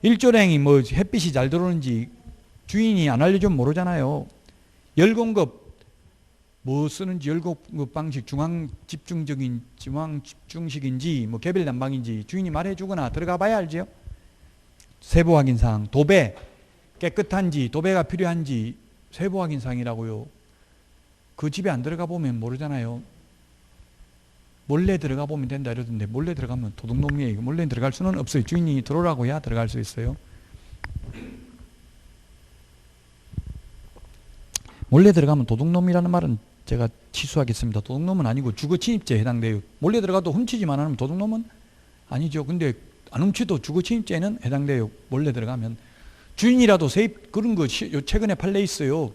일조량이 뭐 햇빛이 잘 들어오는지 주인이 안 알려주면 모르잖아요. 열 공급 뭐 쓰는지 열급 방식 중앙 집중식인지 뭐 개별 난방인지 주인이 말해주거나 들어가 봐야 알죠. 세부 확인사항, 도배 깨끗한지 도배가 필요한지 세부 확인사항이라고요. 그 집에 안 들어가 보면 모르잖아요. 몰래 들어가 보면 된다 이러던데 몰래 들어가면 도둑놈이에요. 몰래 들어갈 수는 없어요. 주인이 들어오라고 해야 들어갈 수 있어요. 몰래 들어가면 도둑놈이라는 말은 제가 취소하겠습니다. 도둑놈은 아니고 주거 침입죄에 해당돼요. 몰래 들어가도 훔치지만 않으면 도둑놈은 아니죠. 근데 안 훔치도 주거 침입죄에는 해당돼요. 몰래 들어가면. 주인이라도 세입 그런 거 최근에 판례 있어요.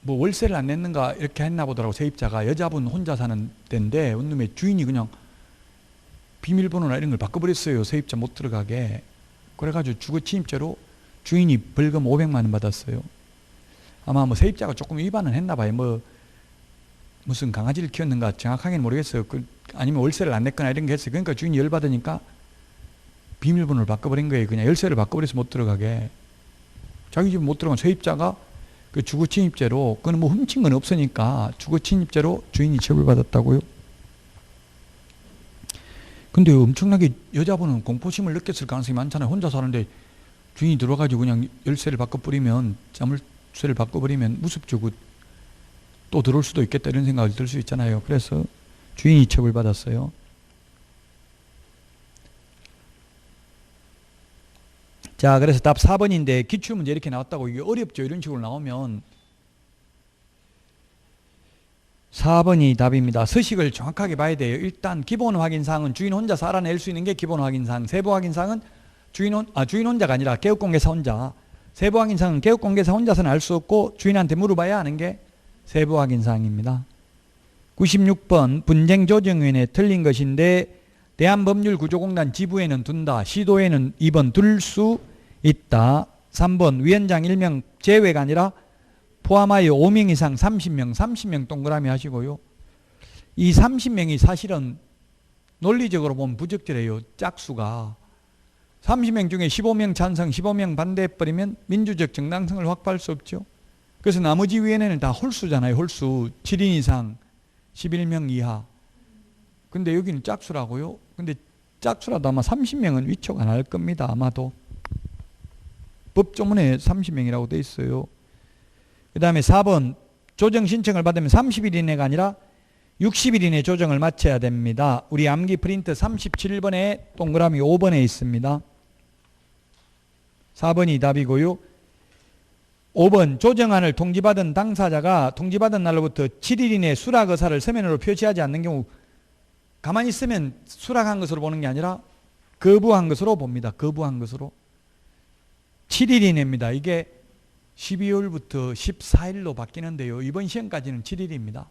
뭐 월세를 안 냈는가 이렇게 했나 보더라고. 세입자가 여자분 혼자 사는 데인데 원룸에 주인이 그냥 비밀번호나 이런 걸 바꿔버렸어요. 세입자 못 들어가게. 그래가지고 주거 침입죄로 주인이 벌금 500만 원 받았어요. 아마 뭐 세입자가 조금 위반은 했나 봐요. 뭐 무슨 강아지를 키웠는가 정확하게는 모르겠어요. 아니면 월세를 안 냈거나 이런 게 했어요. 그러니까 주인이 열받으니까 비밀번호를 바꿔버린 거예요. 그냥 열쇠를 바꿔버려서 못 들어가게. 자기 집 못 들어간 세입자가 그 주거침입죄로, 그건 뭐 훔친 건 없으니까 주거침입죄로 주인이 처벌받았다고요. 근데 엄청나게 여자분은 공포심을 느꼈을 가능성이 많잖아요. 혼자 사는데 주인이 들어가지고 그냥 열쇠를 바꿔버리면, 자물쇠를 바꿔버리면 무섭죠. 또 들어올 수도 있겠다 이런 생각이 들 수 있잖아요. 그래서 주인이 처벌받았어요. 자, 그래서 답 4번인데 기출문제 이렇게 나왔다고 이게 어렵죠. 이런 식으로 나오면 4번이 답입니다. 서식을 정확하게 봐야 돼요. 일단 기본 확인사항은 주인 혼자서 알아낼 수 있는 게 기본 확인사항. 세부 확인사항은 주인 혼자가 아니라 개업공개사 혼자. 세부 확인사항은 개업공개사 혼자서는 알 수 없고 주인한테 물어봐야 하는 게 세부 확인사항입니다. 96번 분쟁조정위원회 틀린 것인데 대한법률구조공단 지부에는 둔다. 시도에는 2번 둘 수 있다. 3번 위원장 1명 제외가 아니라 포함하여 5명 이상 30명 동그라미 하시고요. 이 30명이 사실은 논리적으로 보면 부적절해요. 짝수가. 30명 중에 15명 찬성 15명 반대해버리면 민주적 정당성을 확보할 수 없죠. 그래서 나머지 위원회는 다 홀수잖아요. 홀수 7인 이상 11명 이하. 근데 여기는 짝수라고요. 근데 짝수라도 아마 30명은 위촉 안 할 겁니다. 아마도. 법조문에 30명이라고 돼 있어요. 그 다음에 4번 조정 신청을 받으면 30일 이내가 아니라 60일 이내 조정을 마쳐야 됩니다. 우리 암기 프린트 37번에 동그라미 5번에 있습니다. 4번이 답이고요. 5번 조정안을 통지받은 당사자가 통지받은 날로부터 7일 이내 수락 의사를 서면으로 표시하지 않는 경우 가만히 있으면 수락한 것으로 보는 게 아니라 거부한 것으로 봅니다. 거부한 것으로. 7일 이내입니다. 이게 12월부터 14일로 바뀌는데요. 이번 시험까지는 7일입니다.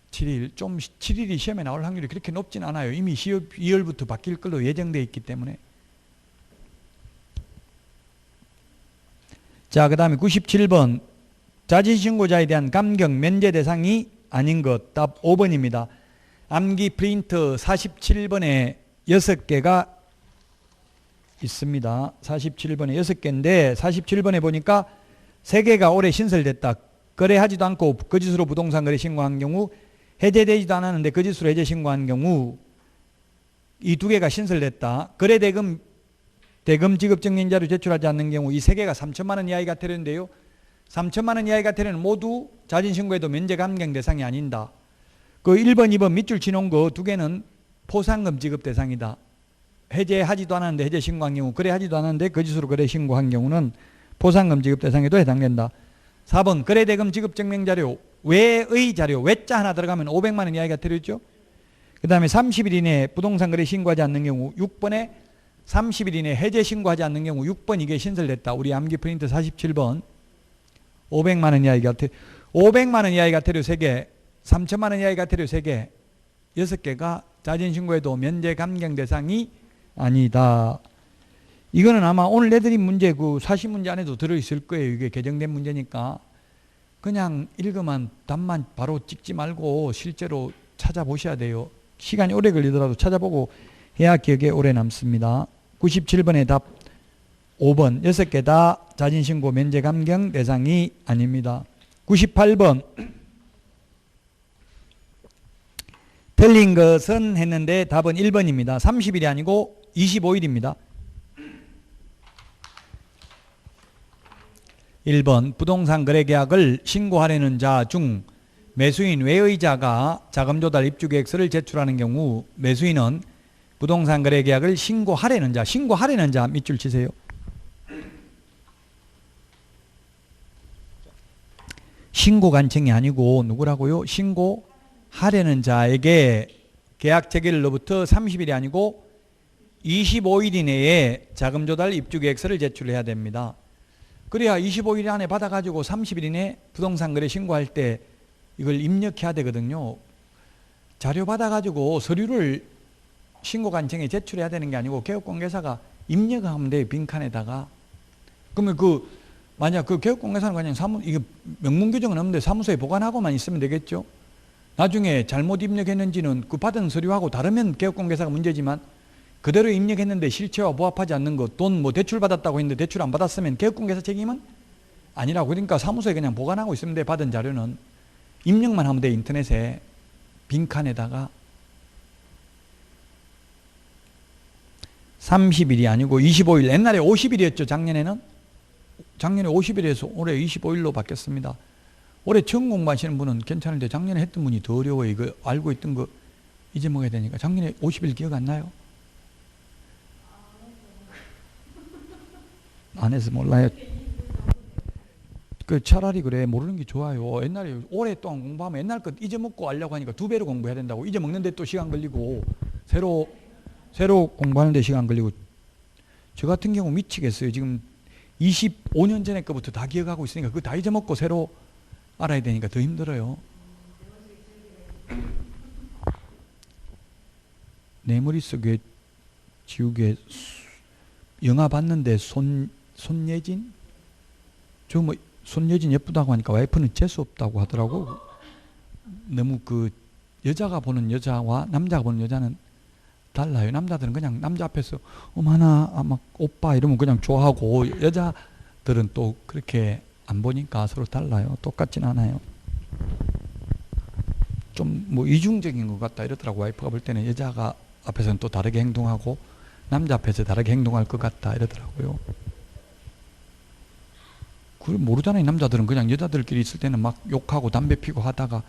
7일. 7일이 시험에 나올 확률이 그렇게 높진 않아요. 이미 2월부터 바뀔 걸로 예정되어 있기 때문에. 자, 그 다음에 97번 자진신고자에 대한 감경 면제 대상이 아닌 것. 답 5번입니다. 암기 프린트 47번에 6개가 있습니다. 47번에 6개인데 47번에 보니까 3개가 올해 신설됐다. 거래하지도 않고 거짓으로 부동산 거래 신고한 경우, 해제되지도 않았는데 거짓으로 해제 신고한 경우 이 2개가 신설됐다. 거래대금 지급 증명자료 제출하지 않는 경우 이 3개가 3천만 원 이하의 과태료인데요. 3천만 원 이하의 과태료는 모두 자진신고에도 면제 감경 대상이 아닌다. 그 1번, 2번 밑줄 치놓은 거 2개는 포상금 지급 대상이다. 해제하지도 않았는데 해제 신고한 경우, 거래하지도 않았는데 거짓으로 거래 신고한 경우는 포상금 지급 대상에도 해당된다. 4번 거래대금 지급 증명자료 외의 자료, 외자 하나 들어가면 500만 원 이하의 과태료죠. 그 다음에 30일 이내에 부동산 거래 신고하지 않는 경우 6번에 30일 이내에 해제 신고하지 않는 경우 6번 이게 신설됐다. 우리 암기 프린트 47번 500만 원 이하의 과태료, 500만 원 이하의 과태료 3개, 3천만 원 이하의 과태료 3개, 6개가 자진신고에도 면제 감경 대상이 아니다. 이거는 아마 오늘 내드린 문제 그 40문제 안에도 들어있을 거예요. 이게 개정된 문제니까 그냥 읽으면 답만 바로 찍지 말고 실제로 찾아보셔야 돼요. 시간이 오래 걸리더라도 찾아보고 해야 기억에 오래 남습니다. 97번의 답 5번 6개 다 자진신고 면제 감경 대상이 아닙니다. 98번. 틀린 것은 했는데 답은 1번입니다. 30일이 아니고 25일입니다. 1번. 부동산 거래계약을 신고하려는 자 중 매수인 외의 자가 자금조달 입주계획서를 제출하는 경우 매수인은 부동산 거래계약을 신고하려는 자 밑줄 치세요. 신고 간청이 아니고 누구라고요? 신고하려는 자에게 계약 체결로부터 30일이 아니고 25일 이내에 자금조달 입주계획서를 제출해야 됩니다. 그래야 25일 안에 받아가지고 30일 이내에 부동산 거래 신고할 때 이걸 입력해야 되거든요. 자료 받아가지고 서류를 신고관청에 제출해야 되는 게 아니고 개업공개사가 입력하면 돼요. 빈칸에다가. 그러면 만약 개업공개사는 그냥 이게 명문규정은 없는데 사무소에 보관하고만 있으면 되겠죠. 나중에 잘못 입력했는지는 그 받은 서류하고 다르면 개업공개사가 문제지만 그대로 입력했는데 실체와 부합하지 않는 것, 돈 대출 받았다고 했는데 대출 안 받았으면 개업공개사 책임은 아니라고. 그러니까 사무소에 그냥 보관하고 있으면 돼. 받은 자료는 입력만 하면 돼. 인터넷에 빈칸에다가. 30일이 아니고 25일. 옛날에 50일이었죠. 작년에 50일에서 올해 25일로 바뀌었습니다. 올해 처음 공부하시는 분은 괜찮은데 작년에 했던 분이 더 어려워요. 이거 알고 있던 거 잊어먹어야 되니까. 작년에 50일 기억 안 나요? 안 해서 몰라요. 차라리 그래. 모르는 게 좋아요. 옛날에 오랫동안 공부하면 옛날 것 잊어먹고 알려고 하니까 2배로 공부해야 된다고. 잊어먹는데 또 시간 걸리고 새로 공부하는데 시간 걸리고. 저 같은 경우 미치겠어요. 지금 25년 전에 거부터 다 기억하고 있으니까 그거 다 잊어먹고 새로 알아야 되니까 더 힘들어요. 내 머릿속에 지우개 영화 봤는데 손예진? 손예진 예쁘다고 하니까 와이프는 재수 없다고 하더라고. 너무 여자가 보는 여자와 남자가 보는 여자는 달라요. 남자들은 그냥 남자 앞에서 어머나 막 오빠 이러면 그냥 좋아하고 여자들은 또 그렇게 안 보니까 서로 달라요. 똑같진 않아요. 좀 이중적인 것 같다 이러더라고. 와이프가 볼 때는 여자가 앞에서는 또 다르게 행동하고 남자 앞에서 다르게 행동할 것 같다 이러더라고요. 그걸 모르잖아요. 남자들은 그냥 여자들끼리 있을 때는 막 욕하고 담배 피고 하다가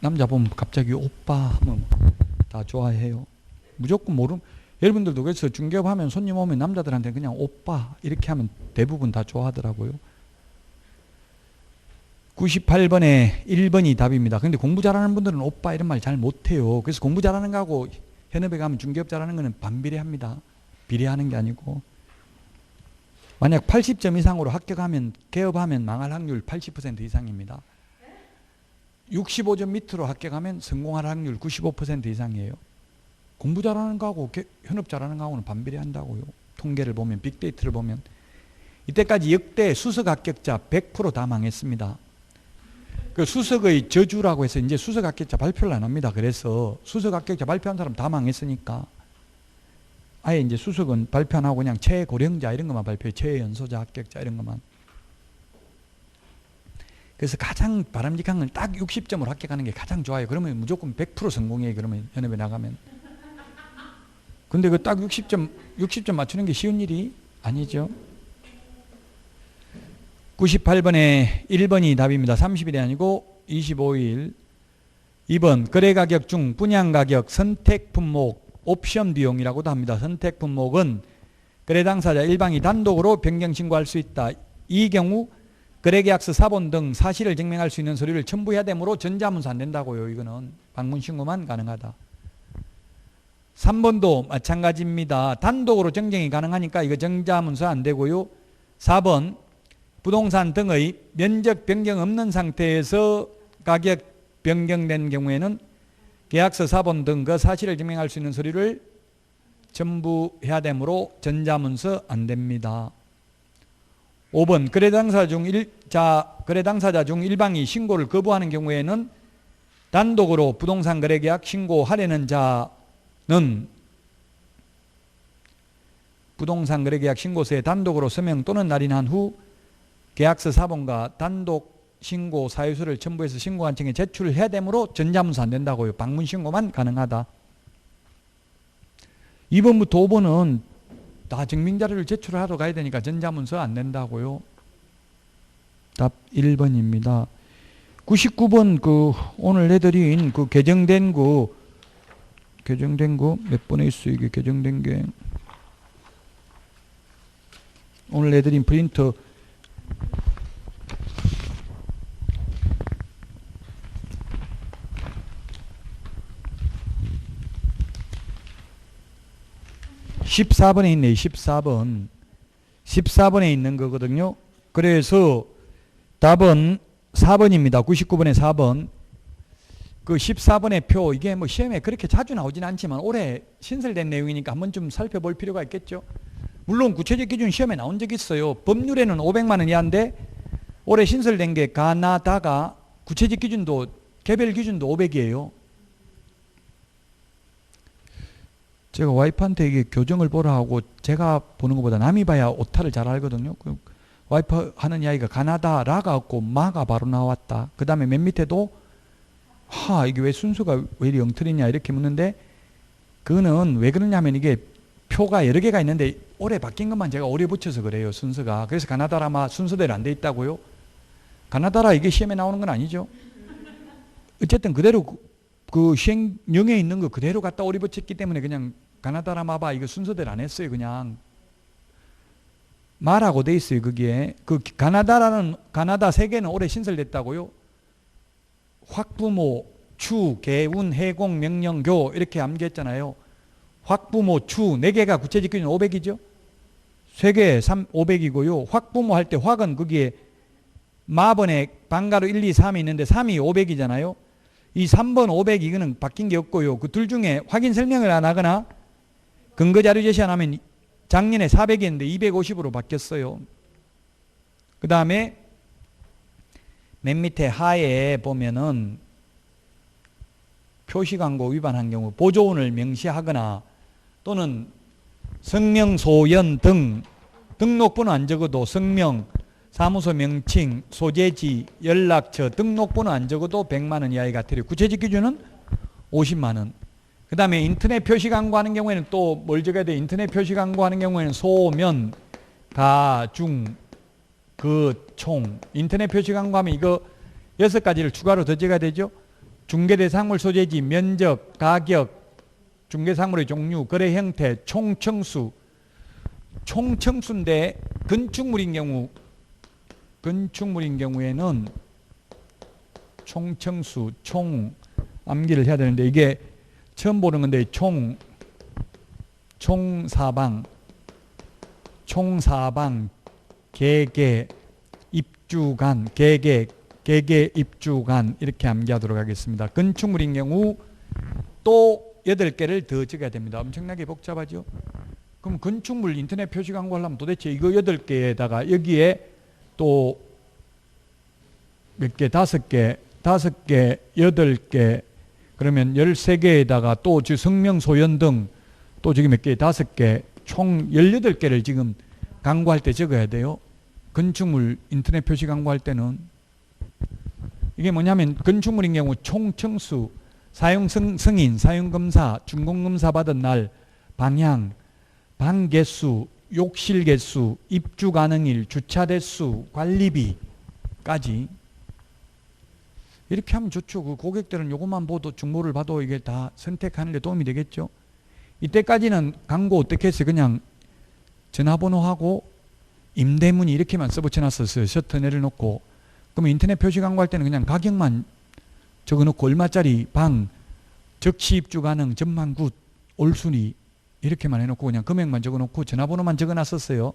남자 보면 갑자기 오빠 하면 다 좋아해요. 무조건 여러분들도 그래서 중개업하면 손님 오면 남자들한테 그냥 오빠 이렇게 하면 대부분 다 좋아하더라고요. 98번에 1번이 답입니다. 근데 공부 잘하는 분들은 오빠 이런 말 잘 못해요. 그래서 공부 잘하는 거하고 현업에 가면 중개업 잘하는 거는 반비례합니다. 비례하는 게 아니고. 만약 80점 이상으로 합격하면 개업하면 망할 확률 80% 이상입니다. 65점 밑으로 합격하면 성공할 확률 95% 이상이에요. 공부 잘하는 거하고 현업 잘하는 거하고는 반비례한다고요. 통계를 보면, 빅데이터를 보면. 이때까지 역대 수석 합격자 100% 다 망했습니다. 그 수석의 저주라고 해서 이제 수석 합격자 발표를 안 합니다. 그래서 수석 합격자 발표한 사람 다 망했으니까 아예 이제 수석은 발표 안 하고 그냥 최고령자 이런 것만 발표해요. 최연소자 합격자 이런 것만. 그래서 가장 바람직한 건 딱 60점으로 합격하는 게 가장 좋아요. 그러면 무조건 100% 성공이에요. 그러면 현업에 나가면. 근데 그 딱 60점 맞추는 게 쉬운 일이 아니죠. 98번에 1번이 답입니다. 30일이 아니고 25일. 2번 거래가격 중 분양가격 선택 품목 옵션 비용이라고도 합니다. 선택 품목은 거래 당사자 일방이 단독으로 변경 신고할 수 있다. 이 경우 거래계약서 사본 등 사실을 증명할 수 있는 서류를 첨부해야 되므로 전자문서 안 된다고요. 이거는 방문 신고만 가능하다. 3번도 마찬가지입니다. 단독으로 정정이 가능하니까 이거 전자문서 안 되고요. 4번 부동산 등의 면적 변경 없는 상태에서 가격 변경된 경우에는 계약서 사본 등 그 사실을 증명할 수 있는 서류를 첨부해야 되므로 전자문서 안 됩니다. 5번 거래 당사자 중 일방이 신고를 거부하는 경우에는 단독으로 부동산 거래계약 신고하려는 자는 부동산 거래계약 신고서에 단독으로 서명 또는 날인한 후 계약서 사본과 단독 신고 사유서를 첨부해서 신고관청에 제출을 해야 되므로 전자문서 안 된다고요. 방문 신고만 가능하다. 2번부터 5번은 다 증명자료를 제출하러 가야 되니까 전자문서 안 된다고요. 답 1번입니다. 99번 오늘 해드린 개정된 몇 번에 있어 이게 개정된 게 오늘 해드린 프린터 14번에 있네. 14번에 있는 거거든요. 그래서 답은 4번입니다. 99번에 4번. 그 14번의 표, 이게 뭐 시험에 그렇게 자주 나오진 않지만 올해 신설된 내용이니까 한번 좀 살펴볼 필요가 있겠죠. 물론 구체적 기준 시험에 나온 적이 있어요. 법률에는 500만 원 이하인데 올해 신설된 게 가나다가 구체적 기준도 개별 기준도 500이에요. 제가 와이프한테 이게 교정을 보라 하고 제가 보는 것보다 남이 봐야 오타를 잘 알거든요. 와이프 하는 이야기가 가나다 라가 없고 마가 바로 나왔다. 그 다음에 맨 밑에도 이게 왜 순수가 왜 이리 엉터리냐 이렇게 묻는데 그거는 왜 그러냐면 이게 표가 여러 개가 있는데 올해 바뀐 것만 제가 오래 붙여서 그래요. 순서가. 그래서 가나다라마 순서대로 안 돼 있다고요. 가나다라 이게 시험에 나오는 건 아니죠. 어쨌든 그대로 그 시행령에 있는 거 그대로 갖다 오래 붙였기 때문에 그냥 가나다라마바 이거 순서대로 안 했어요. 그냥 마라고 돼 있어요. 거기에 그 가나다 세 개는 올해 신설됐다고요. 확부모, 추, 개운, 해공, 명령, 교 이렇게 암기했잖아요. 확부모, 추 네 개가 구체적 기준 500이죠. 세 개 500이고요. 확부모 할 때 확은 거기에 마번에 방가로 1, 2, 3이 있는데 3이 500이잖아요. 이 3번 500 이거는 바뀐 게 없고요. 그 둘 중에 확인 설명을 안 하거나 근거자료 제시 안 하면 작년에 400이었는데 250으로 바뀌었어요. 그 다음에 맨 밑에 하에 보면은 표시광고 위반한 경우 보조원을 명시하거나 또는 성명, 소연 등 등록번호 안 적어도 성명, 사무소 명칭, 소재지, 연락처, 등록번호 안 적어도 100만 원 이하의 과태료. 구체적 기준은 50만 원. 그 다음에 인터넷 표시 광고하는 경우에는 또 뭘 적어야 돼? 인터넷 표시 광고하는 경우에는 소면, 가, 중, 총. 인터넷 표시 광고하면 이거 6가지를 추가로 더 적어야 되죠. 중개대상물 소재지, 면적, 가격, 중개상물의 종류, 거래 형태, 총청수. 총청수인데 건축물인 경우에는 총청수, 총 암기를 해야 되는데 이게 처음 보는 건데 총사방, 개개, 입주간, 개개, 입주간 이렇게 암기하도록 하겠습니다. 건축물인 경우 또 8개를 더 적어야 됩니다. 엄청나게 복잡하죠. 그럼 건축물 인터넷 표시 광고 하려면 도대체 이거 8개에다가 여기에 또 몇 개, 5개, 8개, 그러면 13개에다가 또 성명, 소연 등 또 저기 몇 개, 5개, 총 18개를 지금 광고할 때 적어야 돼요. 건축물 인터넷 표시 광고할 때는 이게 뭐냐면 건축물인 경우 총청수, 사용 승인, 사용검사, 준공검사 받은 날, 방향, 방 개수, 욕실 개수, 입주 가능일, 주차 대수, 관리비까지 이렇게 하면 좋죠. 그 고객들은 요것만 보도 중모를 봐도 이게 다 선택하는 데 도움이 되겠죠. 이때까지는 광고 어떻게 했어요? 그냥 전화번호하고 임대문의 이렇게만 써붙여놨었어요. 셔터 내려놓고. 그러면 인터넷 표시 광고할 때는 그냥 가격만 적어놓고 얼마짜리 방, 적시 입주 가능, 전망굿, 올순위 이렇게만 해놓고 그냥 금액만 적어놓고 전화번호만 적어놨었어요.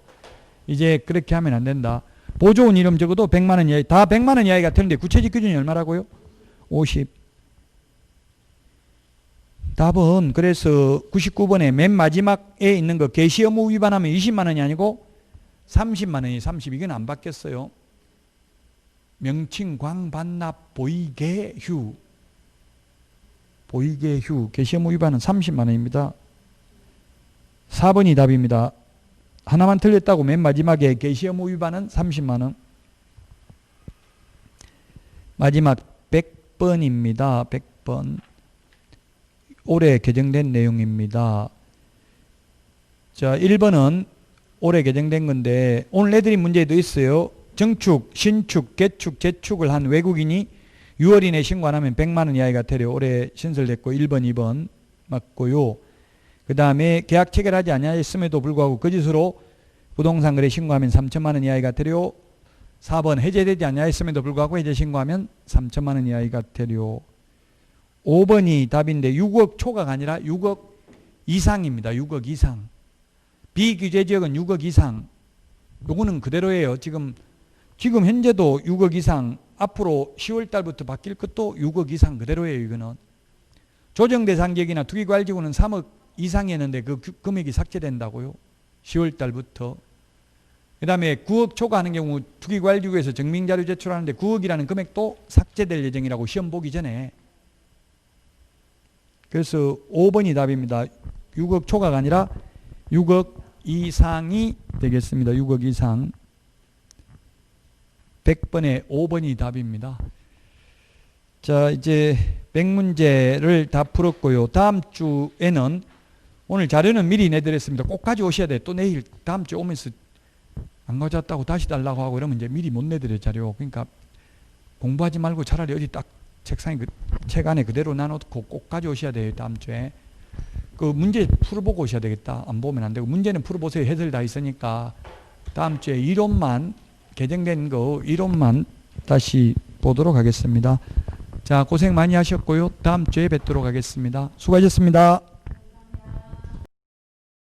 이제 그렇게 하면 안 된다. 보조원 이름 적어도 100만 원 이하이, 다 100만 원 이하이가 되는데 구체적 기준이 얼마라고요? 50. 답은 그래서 99번에 맨 마지막에 있는 거 개시 의무 위반하면 20만 원이 아니고 30만 원이 30. 이건 안 바뀌었어요. 명칭, 광, 반납, 보이개휴. 개시 의무 위반은 30만 원입니다. 4번이 답입니다. 하나만 틀렸다고 맨 마지막에 개시 의무 위반은 30만 원. 마지막 100번입니다. 100번. 올해 개정된 내용입니다. 자, 1번은 올해 개정된 건데 오늘 내드린 문제에도 있어요. 정축, 신축, 개축, 재축을 한 외국인이 6월 이내 신고 안 하면 100만 원 이하의 과태료 올해 신설됐고 1번, 2번 맞고요. 그 다음에 계약 체결하지 아니하였음에도 불구하고 거짓으로 부동산 거래 신고하면 3천만 원 이하의 과태료. 4번 해제되지 아니하였음에도 불구하고 해제 신고하면 3천만 원 이하의 과태료. 5번이 답인데 6억 초과가 아니라 6억 이상입니다. 6억 이상. 비규제 지역은 6억 이상. 요거는 그대로예요. 지금 현재도 6억 이상, 앞으로 10월 달부터 바뀔 것도 6억 이상 그대로예요. 이거는. 조정 대상 지역이나 투기과열지구는 3억 이상이었는데 그 금액이 삭제된다고요. 10월 달부터. 그 다음에 9억 초과하는 경우 투기과열지구에서 증빙자료 제출하는데 9억이라는 금액도 삭제될 예정이라고 시험 보기 전에. 그래서 5번이 답입니다. 6억 초과가 아니라 6억 이상이 되겠습니다. 6억 이상. 100번에 5번이 답입니다. 자, 이제 100문제를 다 풀었고요. 다음 주에는 오늘 자료는 미리 내드렸습니다. 꼭 가져오셔야 돼요. 또 내일 다음 주에 오면서 안 가져왔다고 다시 달라고 하고 이러면 이제 미리 못 내드려요. 자료. 그러니까 공부하지 말고 차라리 어디 딱 책상에 책 안에 그대로 놔놓고 꼭 가져오셔야 돼요. 다음 주에. 그 문제 풀어보고 오셔야 되겠다. 안 보면 안 되고. 문제는 풀어보세요. 해설 다 있으니까. 다음 주에 이론만 개정된 거 이론만 다시 보도록 하겠습니다. 자, 고생 많이 하셨고요. 다음 주에 뵙도록 하겠습니다. 수고하셨습니다.